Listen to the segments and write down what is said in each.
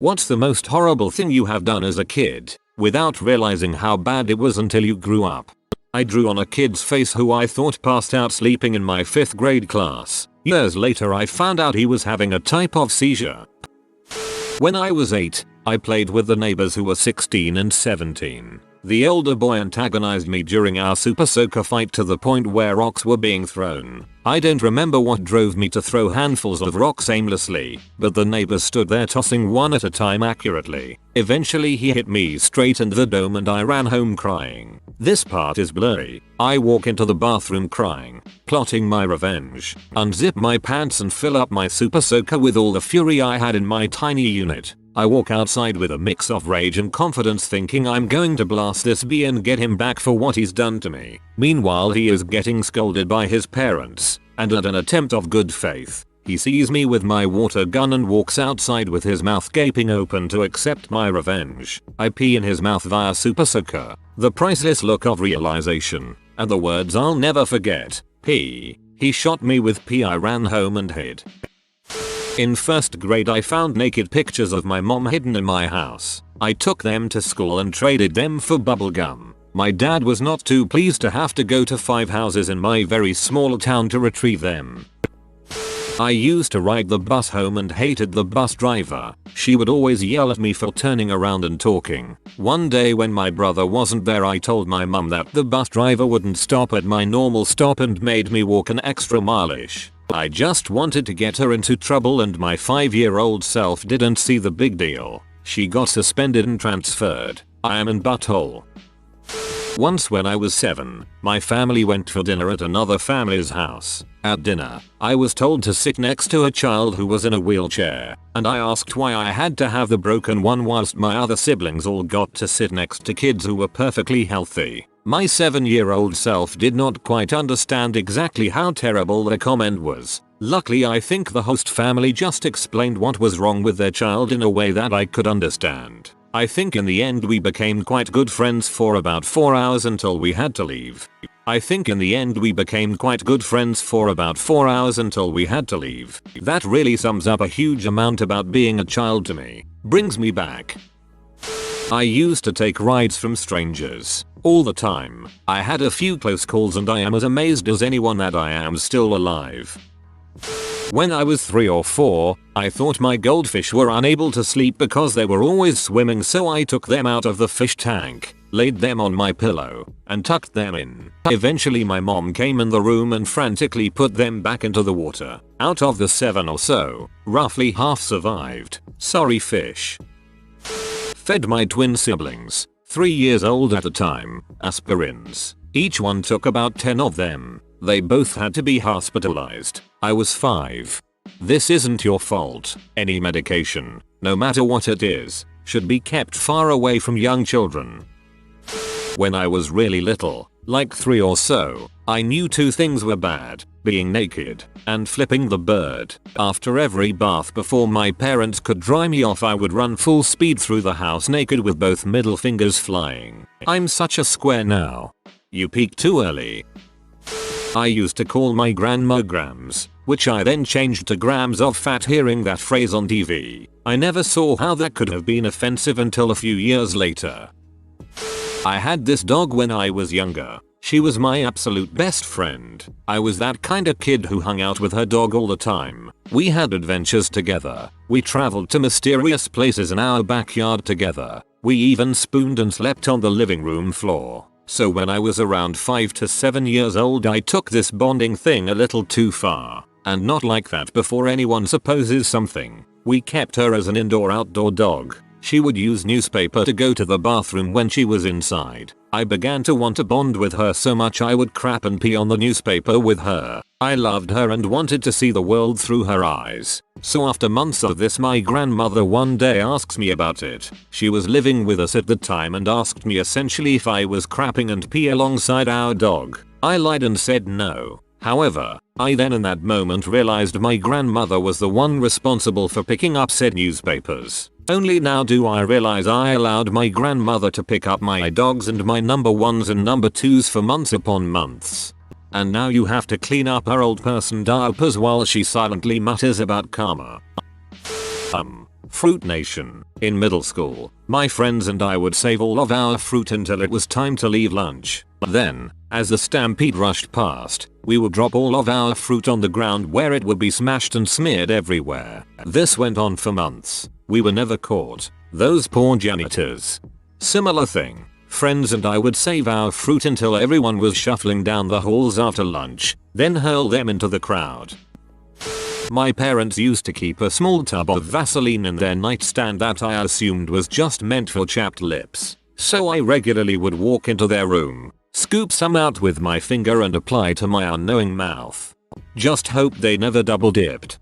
What's the most horrible thing you have done as a kid, without realizing how bad it was until you grew up? I drew on a kid's face who I thought passed out sleeping in my 5th grade class. Years later I found out he was having a type of seizure. When I was 8, I played with the neighbors who were 16 and 17. The older boy antagonized me during our super soaker fight to the point where rocks were being thrown. I don't remember what drove me to throw handfuls of rocks aimlessly, but the neighbors stood there tossing one at a time accurately. Eventually he hit me straight in the dome and I ran home crying. This part is blurry. I walk into the bathroom crying, plotting my revenge, unzip my pants and fill up my super soaker with all the fury I had in my tiny unit. I walk outside with a mix of rage and confidence thinking I'm going to blast this bee and get him back for what he's done to me. Meanwhile he is getting scolded by his parents, and at an attempt of good faith, he sees me with my water gun and walks outside with his mouth gaping open to accept my revenge. I pee in his mouth via super soaker, the priceless look of realization, and the words I'll never forget. Pee. He shot me with pee. I ran home and hid. In 1st grade I found naked pictures of my mom hidden in my house. I took them to school and traded them for bubblegum. My dad was not too pleased to have to go to 5 houses in my very small town to retrieve them. I used to ride the bus home and hated the bus driver. She would always yell at me for turning around and talking. One day when my brother wasn't there I told my mum that the bus driver wouldn't stop at my normal stop and made me walk an extra mile-ish. I just wanted to get her into trouble and my 5-year-old self didn't see the big deal. She got suspended and transferred. I am in butthole. Once when I was 7, my family went for dinner at another family's house. At dinner, I was told to sit next to a child who was in a wheelchair, and I asked why I had to have the broken one whilst my other siblings all got to sit next to kids who were perfectly healthy. My 7-year-old self did not quite understand exactly how terrible the comment was. Luckily I think the host family just explained what was wrong with their child in a way that I could understand. I think in the end we became quite good friends for about 4 hours until we had to leave. That really sums up a huge amount about being a child to me. Brings me back. I used to take rides from strangers. All the time. I had a few close calls and I am as amazed as anyone that I am still alive. When I was 3 or 4, I thought my goldfish were unable to sleep because they were always swimming, so I took them out of the fish tank, laid them on my pillow, and tucked them in. Eventually my mom came in the room and frantically put them back into the water. Out of the 7 or so, roughly half survived. Sorry fish. Fed my twin siblings, 3 years old at the time, aspirins. Each one took about 10 of them. They both had to be hospitalized. I was 5. This isn't your fault. Any medication, no matter what it is, should be kept far away from young children. When I was really little, like 3 or so, I knew 2 things were bad: being naked and flipping the bird. After every bath before my parents could dry me off I would run full speed through the house naked with both middle fingers flying. I'm such a square now. You peaked too early. I used to call my grandma grams, which I then changed to grams of fat hearing that phrase on TV. I never saw how that could have been offensive until a few years later. I had this dog when I was younger. She was my absolute best friend. I was that kinda kid who hung out with her dog all the time. We had adventures together. We traveled to mysterious places in our backyard together. We even spooned and slept on the living room floor. So when I was around 5 to 7 years old I took this bonding thing a little too far. And not like that before anyone supposes something. We kept her as an indoor-outdoor dog. She would use newspaper to go to the bathroom when she was inside. I began to want to bond with her so much I would crap and pee on the newspaper with her. I loved her and wanted to see the world through her eyes. So after months of this my grandmother one day asks me about it. She was living with us at the time and asked me essentially if I was crapping and pee alongside our dog. I lied and said no. However, I then in that moment realized my grandmother was the one responsible for picking up said newspapers. Only now do I realize I allowed my grandmother to pick up my dogs and my number 1s and number 2s for months upon months. And now you have to clean up her old person diapers while she silently mutters about karma. Fruit Nation. In middle school, my friends and I would save all of our fruit until it was time to leave lunch. Then, as the stampede rushed past, we would drop all of our fruit on the ground where it would be smashed and smeared everywhere. This went on for months. We were never caught. Those poor janitors. Similar thing. Friends and I would save our fruit until everyone was shuffling down the halls after lunch, then hurl them into the crowd. My parents used to keep a small tub of Vaseline in their nightstand that I assumed was just meant for chapped lips. So I regularly would walk into their room, scoop some out with my finger and apply to my unknowing mouth. Just hope they never double dipped.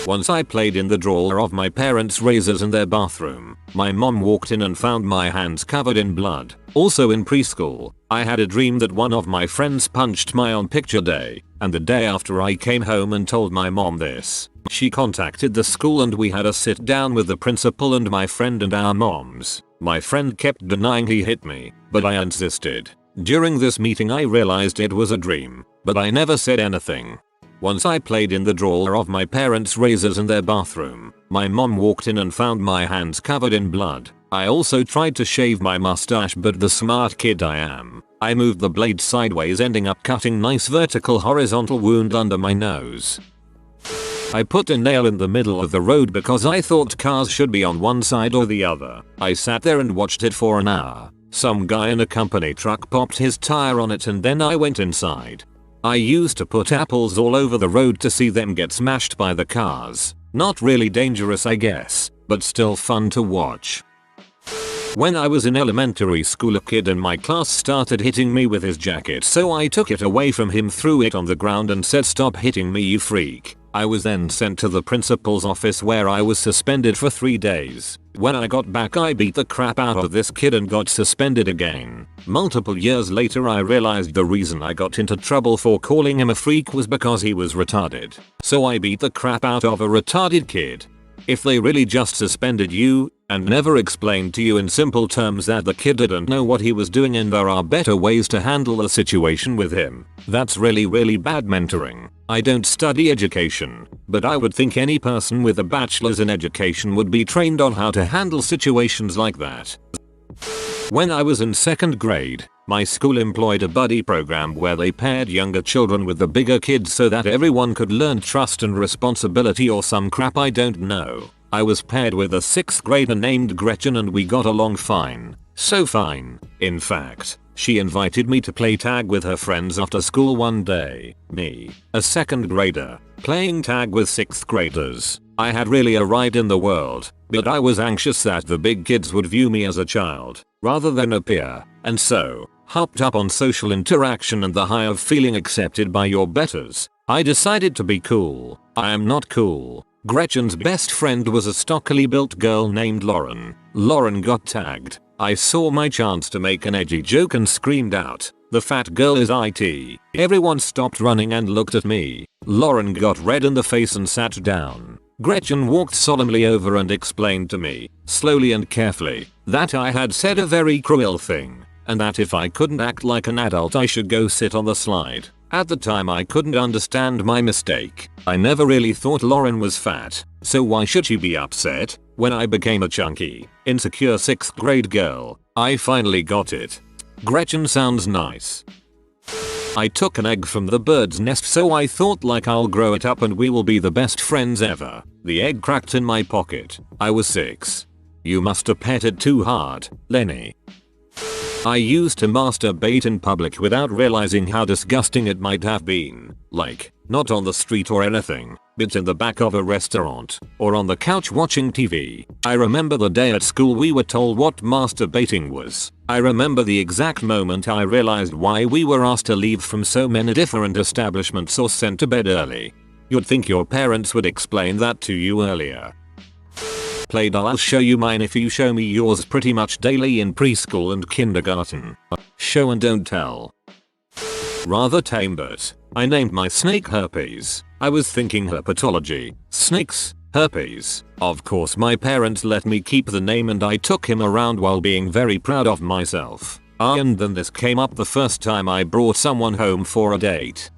Once I played in the drawer of my parents' razors in their bathroom. My mom walked in and found my hands covered in blood. Also in preschool, I had a dream that one of my friends punched my on picture day, and the day after I came home and told my mom this. She contacted the school and we had a sit down with the principal and my friend and our moms. My friend kept denying he hit me, but I insisted. During this meeting I realized it was a dream, but I never said anything. Once I played in the drawer of my parents' razors in their bathroom. My mom walked in and found my hands covered in blood. I also tried to shave my mustache, but the smart kid I am, I moved the blade sideways, ending up cutting nice vertical horizontal wound under my nose. I put a nail in the middle of the road because I thought cars should be on one side or the other. I sat there and watched it for an hour. Some guy in a company truck popped his tire on it and then I went inside. I used to put apples all over the road to see them get smashed by the cars. Not really dangerous I guess, but still fun to watch. When I was in elementary school, a kid in my class started hitting me with his jacket, so I took it away from him, threw it on the ground and said, "Stop hitting me, you freak." I was then sent to the principal's office where I was suspended for 3 days. When I got back I beat the crap out of this kid and got suspended again. Multiple years later I realized the reason I got into trouble for calling him a freak was because he was retarded. So I beat the crap out of a retarded kid. If they really just suspended you and never explained to you in simple terms that the kid didn't know what he was doing and there are better ways to handle the situation with him, that's really bad mentoring. I don't study education, but I would think any person with a bachelor's in education would be trained on how to handle situations like that. When I was in 2nd grade, my school employed a buddy program where they paired younger children with the bigger kids so that everyone could learn trust and responsibility or some crap I don't know. I was paired with a 6th grader named Gretchen and we got along fine. So fine, in fact, she invited me to play tag with her friends after school one day. Me, a 2nd grader, playing tag with 6th graders. I had really arrived in the world, but I was anxious that the big kids would view me as a child, rather than a peer, and so, hopped up on social interaction and the high of feeling accepted by your betters. I decided to be cool. I am not cool. Gretchen's best friend was a stockily built girl named Lauren. Lauren got tagged. I saw my chance to make an edgy joke and screamed out, "The fat girl is IT." Everyone stopped running and looked at me. Lauren got red in the face and sat down. Gretchen walked solemnly over and explained to me, slowly and carefully, that I had said a very cruel thing, and that if I couldn't act like an adult I should go sit on the slide. At the time I couldn't understand my mistake. I never really thought Lauren was fat, so why should she be upset? When I became a chunky, insecure 6th grade girl, I finally got it. Gretchen sounds nice. I took an egg from the bird's nest, so I thought like I'll grow it up and we will be the best friends ever. The egg cracked in my pocket. I was 6. You must have petted too hard, Lenny. I used to masturbate in public without realizing how disgusting it might have been. Like, not on the street or anything, but in the back of a restaurant, or on the couch watching TV. I remember the day at school we were told what masturbating was. I remember the exact moment I realized why we were asked to leave from so many different establishments or sent to bed early. You'd think your parents would explain that to you earlier. Played I'll show you mine if you show me yours pretty much daily in preschool and kindergarten. Show and don't tell. Rather tame, but I named my snake Herpes. I was thinking herpetology, snakes, herpes. Of course my parents let me keep the name and I took him around while being very proud of myself. And then this came up the first time I brought someone home for a date.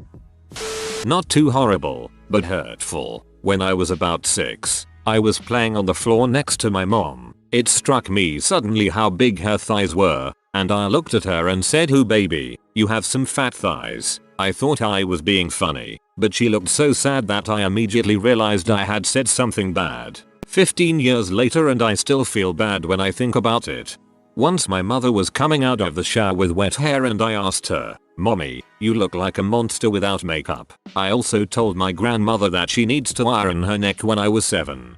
Not too horrible, but hurtful. When I was about 6, I was playing on the floor next to my mom. It struck me suddenly how big her thighs were, and I looked at her and said, "Ooh baby, you have some fat thighs." I thought I was being funny, but she looked so sad that I immediately realized I had said something bad. 15 years later and I still feel bad when I think about it. Once my mother was coming out of the shower with wet hair and I asked her, "Mommy, you look like a monster without makeup." I also told my grandmother that she needs to iron her neck when I was 7.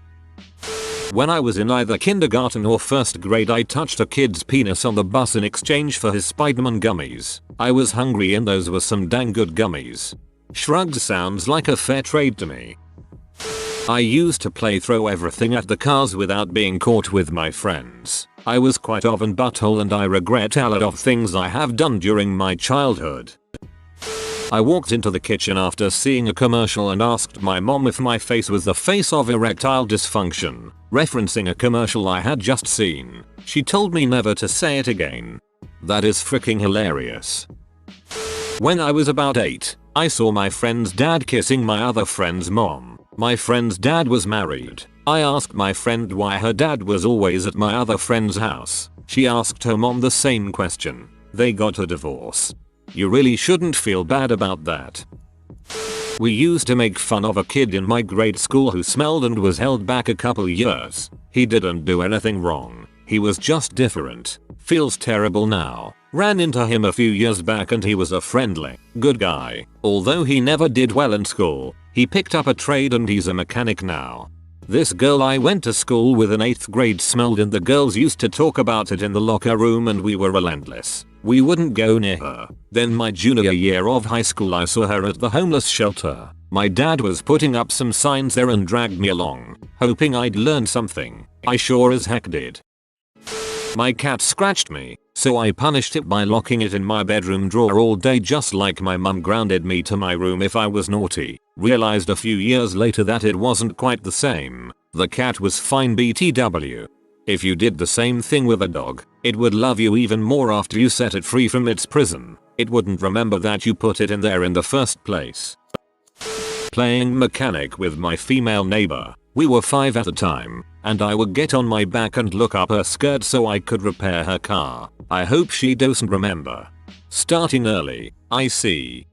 When I was in either kindergarten or first grade, I touched a kid's penis on the bus in exchange for his Spiderman gummies. I was hungry and those were some dang good gummies. Shrugs sounds like a fair trade to me. I used to play throw everything at the cars without being caught with my friends. I was quite of an butthole and I regret a lot of things I have done during my childhood. I walked into the kitchen after seeing a commercial and asked my mom if my face was the face of erectile dysfunction, referencing a commercial I had just seen. She told me never to say it again. That is freaking hilarious. When I was about 8, I saw my friend's dad kissing my other friend's mom. My friend's dad was married. I asked my friend why her dad was always at my other friend's house. She asked her mom the same question. They got a divorce. You really shouldn't feel bad about that. We used to make fun of a kid in my grade school who smelled and was held back a couple years. He didn't do anything wrong. He was just different. Feels terrible now. Ran into him a few years back and he was a friendly, good guy. Although he never did well in school, he picked up a trade and he's a mechanic now. This girl I went to school with in 8th grade smelled and the girls used to talk about it in the locker room and we were relentless. We wouldn't go near her. Then my junior year of high school I saw her at the homeless shelter. My dad was putting up some signs there and dragged me along, hoping I'd learn something. I sure as heck did. My cat scratched me, so I punished it by locking it in my bedroom drawer all day just like my mum grounded me to my room if I was naughty. Realized a few years later that it wasn't quite the same. The cat was fine BTW. If you did the same thing with a dog, it would love you even more after you set it free from its prison. It wouldn't remember that you put it in there in the first place. Playing mechanic with my female neighbor. We were 5 at the time, and I would get on my back and look up her skirt so I could repair her car. I hope she doesn't remember. Starting early, I see.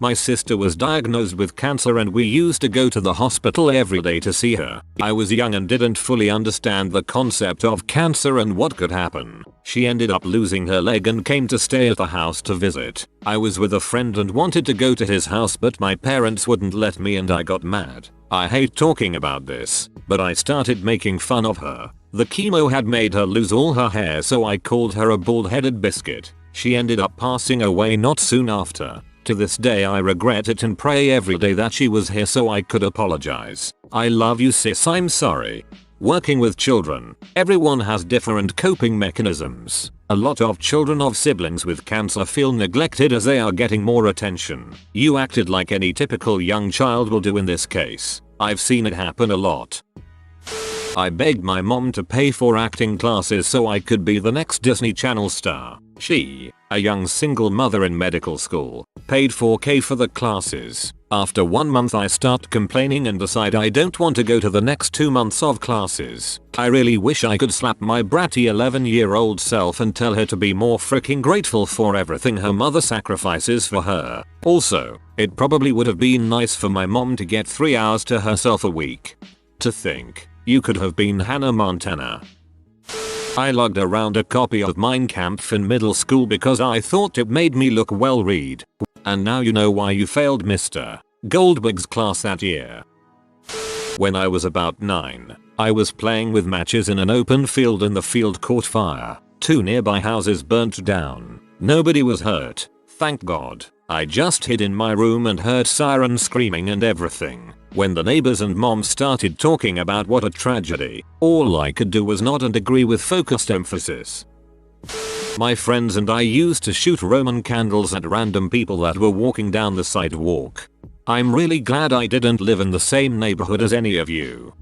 My sister was diagnosed with cancer and we used to go to the hospital every day to see her. I was young and didn't fully understand the concept of cancer and what could happen. She ended up losing her leg and came to stay at the house to visit. I was with a friend and wanted to go to his house but my parents wouldn't let me and I got mad. I hate talking about this, but I started making fun of her. The chemo had made her lose all her hair so I called her a bald-headed biscuit. She ended up passing away not soon after. To this day I regret it and pray every day that she was here so I could apologize. I love you sis, I'm sorry. Working with children, everyone has different coping mechanisms. A lot of children of siblings with cancer feel neglected as they are getting more attention. You acted like any typical young child will do in this case. I've seen it happen a lot. I begged my mom to pay for acting classes so I could be the next Disney Channel star. She, a young single mother in medical school, paid $4,000 for the classes. After 1 month I start complaining and decide I don't want to go to the next 2 months of classes. I really wish I could slap my bratty 11-year-old self and tell her to be more freaking grateful for everything her mother sacrifices for her. Also, it probably would have been nice for my mom to get 3 hours to herself a week. To think, you could have been Hannah Montana. I lugged around a copy of Mein Kampf in middle school because I thought it made me look well read. And now you know why you failed Mr. Goldberg's class that year. When I was about 9, I was playing with matches in an open field and the field caught fire. 2 nearby houses burnt down. Nobody was hurt, thank God. I just hid in my room and heard sirens screaming and everything. When the neighbors and mom started talking about what a tragedy, all I could do was nod and agree with focused emphasis. My friends and I used to shoot Roman candles at random people that were walking down the sidewalk. I'm really glad I didn't live in the same neighborhood as any of you.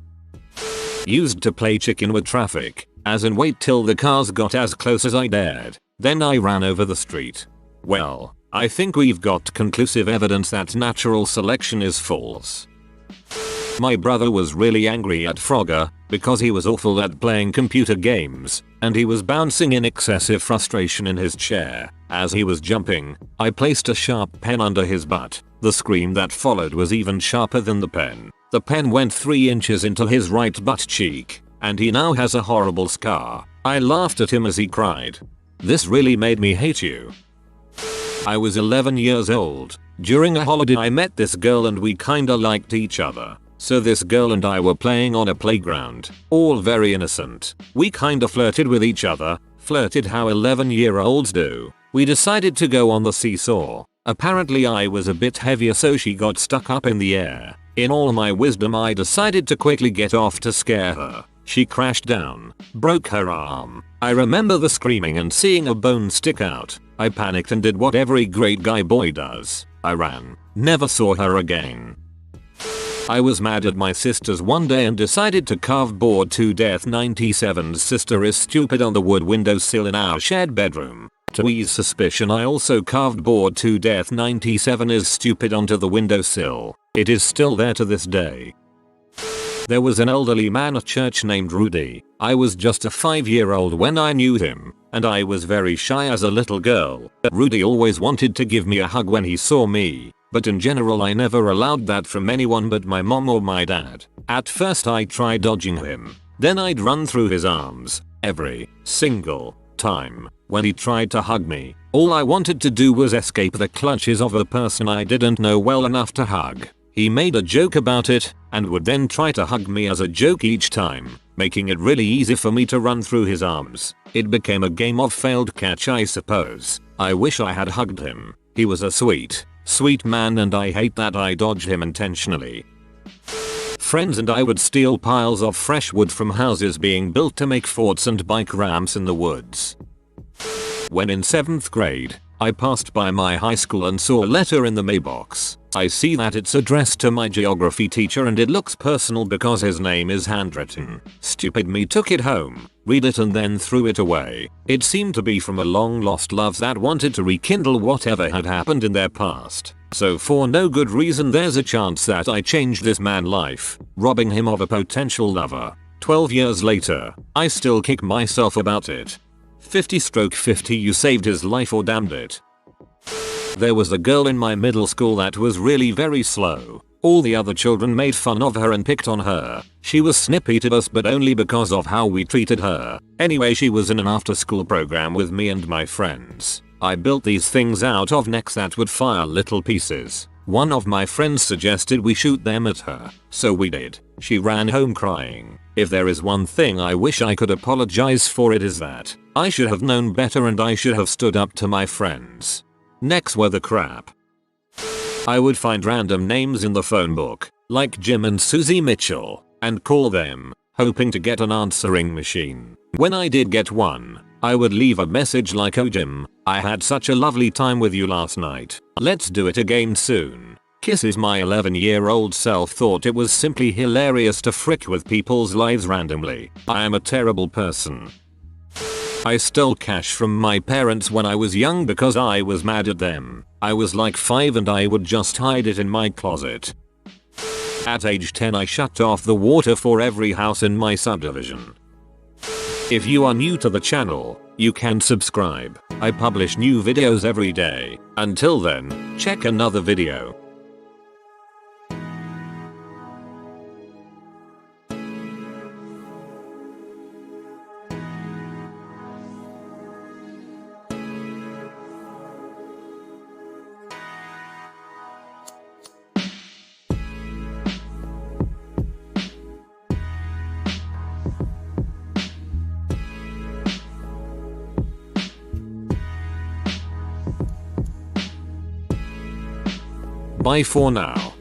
Used to play chicken with traffic, as in wait till the cars got as close as I dared, then I ran over the street. Well, I think we've got conclusive evidence that natural selection is false. My brother was really angry at Frogger because he was awful at playing computer games, and he was bouncing in excessive frustration in his chair. As he was jumping, I placed a sharp pen under his butt. The scream that followed was even sharper than the pen. The pen went 3 inches into his right butt cheek, and he now has a horrible scar. I laughed at him as he cried. This really made me hate you. I was 11 years old. During a holiday I met this girl and we kinda liked each other. So this girl and I were playing on a playground. All very innocent. We kinda flirted with each other. Flirted how 11-year-olds do. We decided to go on the seesaw. Apparently I was a bit heavier so she got stuck up in the air. In all my wisdom I decided to quickly get off to scare her. She crashed down, broke her arm. I remember the screaming and seeing a bone stick out. I panicked and did what every great guy boy does. I ran. Never saw her again. I was mad at my sisters one day and decided to carve bored to death 97's sister is stupid on the wood windowsill in our shared bedroom. To ease suspicion I also carved bored to death 97 is stupid onto the windowsill. It is still there to this day. There was an elderly man at church named Rudy. I was just a 5-year-old when I knew him, and I was very shy as a little girl. Rudy always wanted to give me a hug when he saw me, but in general I never allowed that from anyone but my mom or my dad. At first I tried dodging him, then I'd run through his arms, every single time. When he tried to hug me, all I wanted to do was escape the clutches of a person I didn't know well enough to hug. He made a joke about it, and would then try to hug me as a joke each time, making it really easy for me to run through his arms. It became a game of failed catch I suppose. I wish I had hugged him. He was a sweet man and I hate that I dodged him intentionally. Friends and I would steal piles of fresh wood from houses being built to make forts and bike ramps in the woods. When in 7th grade, I passed by my high school and saw a letter in the mailbox. I see that it's addressed to my geography teacher and it looks personal because his name is handwritten. Stupid me took it home, read it and then threw it away. It seemed to be from a long lost love that wanted to rekindle whatever had happened in their past. So for no good reason there's a chance that I changed this man's life, robbing him of a potential lover. 12 years later, I still kick myself about it. 50/50 you saved his life or damned it. There was a girl in my middle school that was really very slow. All the other children made fun of her and picked on her. She was snippy to us but only because of how we treated her. Anyway, she was in an after school program with me and my friends. I built these things out of necks that would fire little pieces. One of my friends suggested we shoot them at her, so we did. She ran home crying. If there is one thing I wish I could apologize for it is that I should have known better and I should have stood up to my friends. Necks were the crap. I would find random names in the phone book, like Jim and Susie Mitchell, and call them, hoping to get an answering machine. When I did get one, I would leave a message like, "Oh Jim, I had such a lovely time with you last night. Let's do it again soon. Kisses." My 11-year-old self thought it was simply hilarious to frick with people's lives randomly. I am a terrible person. I stole cash from my parents when I was young because I was mad at them. I was like 5 and I would just hide it in my closet. At age 10 I shut off the water for every house in my subdivision. If you are new to the channel, you can subscribe. I publish new videos every day. Until then, check another video. Bye for now.